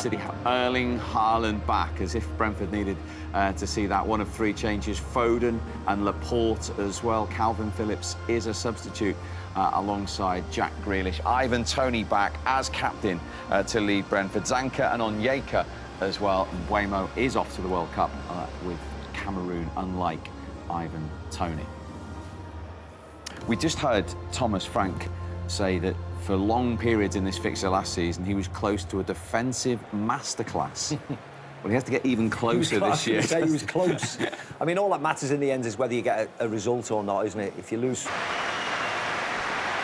City. Erling Haaland back, as if Brentford needed to see that. One of 3 changes, Foden and Laporte as well. Calvin Phillips is a substitute alongside Jack Grealish. Ivan Toney back as captain to lead Brentford. Zanka and Onyeka as well. And Waymo is off to the World Cup with Cameroon, unlike Ivan Toney. We just heard Thomas Frank say that for long periods in this fixture last season, he was close to a defensive masterclass. Well, he has to get even closer this year. He was close. I mean, all that matters in the end is whether you get a result or not, isn't it? If you lose...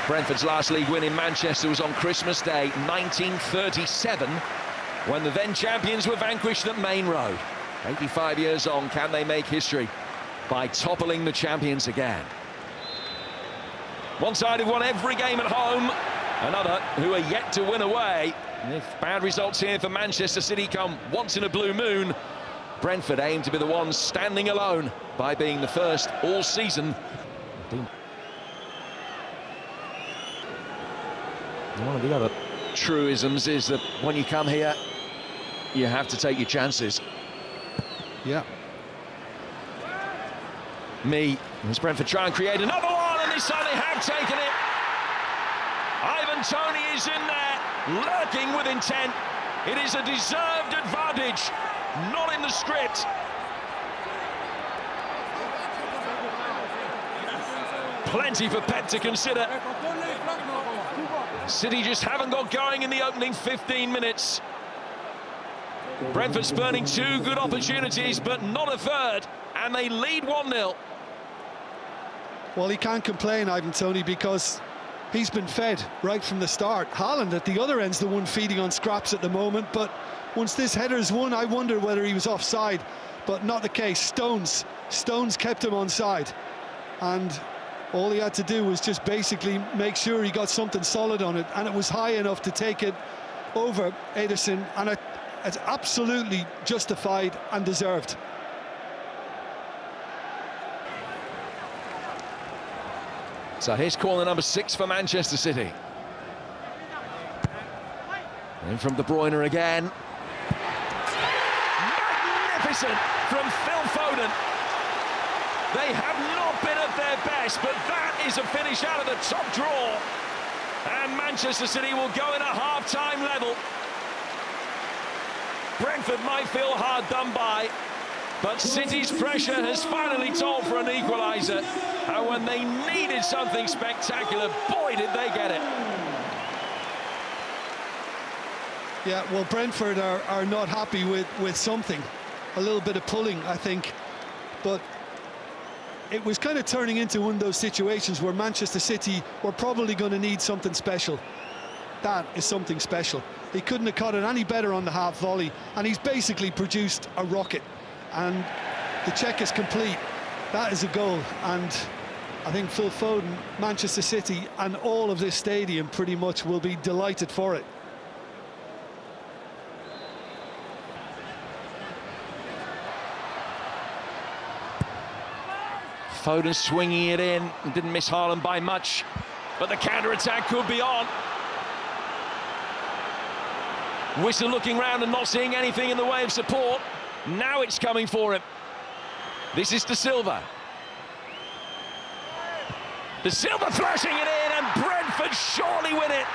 Brentford's last league win in Manchester was on Christmas Day, 1937, when the then champions were vanquished at Main Road. 85 years on, can they make history by toppling the champions again? One side who won every game at home, another who are yet to win away. And if bad results here for Manchester City come once in a blue moon, Brentford aim to be the ones standing alone by being the first all season. One of the other truisms is that when you come here, you have to take your chances. Yeah. As Brentford try and create another one, and this time they have taken it. Ivan Toney is in there, lurking with intent. It is a deserved advantage, not in the script. Plenty for Pep to consider. City just haven't got going in the opening 15 minutes. Brentford spurning 2 good opportunities, but not a third, and they lead 1-0. Well, he can't complain, Ivan Toney, because he's been fed right from the start. Haaland at the other end's the one feeding on scraps at the moment, but once this header's won, I wonder whether he was offside, but not the case. Stones kept him onside, and all he had to do was just basically make sure he got something solid on it, and it was high enough to take it over Ederson, and it's absolutely justified and deserved. So here's corner number 6 for Manchester City. And from De Bruyne again. Magnificent from Phil Foden. They have not been at their best, but that is a finish out of the top drawer. And Manchester City will go in at half-time level. Brentford might feel hard done by, but City's pressure has finally told for an equaliser. And when they needed something spectacular, boy, did they get it. Yeah, well, Brentford are not happy with something. A little bit of pulling, I think. But it was kind of turning into one of those situations where Manchester City were probably going to need something special. That is something special. He couldn't have caught it any better on the half volley, and he's basically produced a rocket. And the check is complete. That is a goal, and I think Phil Foden, Manchester City, and all of this stadium pretty much will be delighted for it. Foden swinging it in, didn't miss Haaland by much, but the counter-attack could be on. Whistle looking round and not seeing anything in the way of support. Now it's coming for him. This is De Silva. De Silva flashing it in, and Brentford surely win it.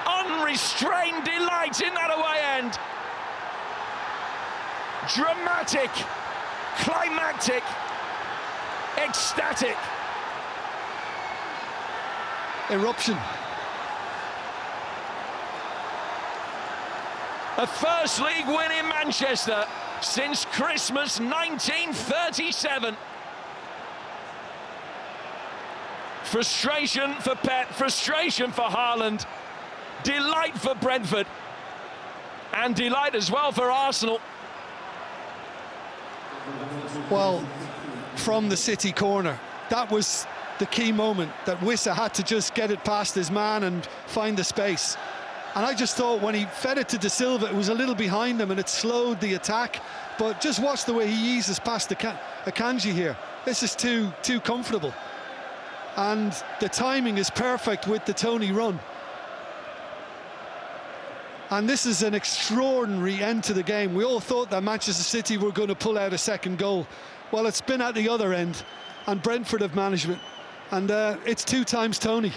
Unrestrained delight in that away end. Dramatic, climactic, ecstatic. Eruption. A first league win in Manchester since Christmas 1937. Frustration for Pep, frustration for Haaland, delight for Brentford, and delight as well for Arsenal. Well, from the City corner, that was the key moment, that Wissa had to just get it past his man and find the space. And I just thought when he fed it to De Silva, it was a little behind him and it slowed the attack. But just watch the way he eases past Akanji here. This is too comfortable. And the timing is perfect with the Toney run. And this is an extraordinary end to the game. We all thought that Manchester City were going to pull out a second goal. Well, it's been at the other end, and Brentford have management. And it's 2 times Toney.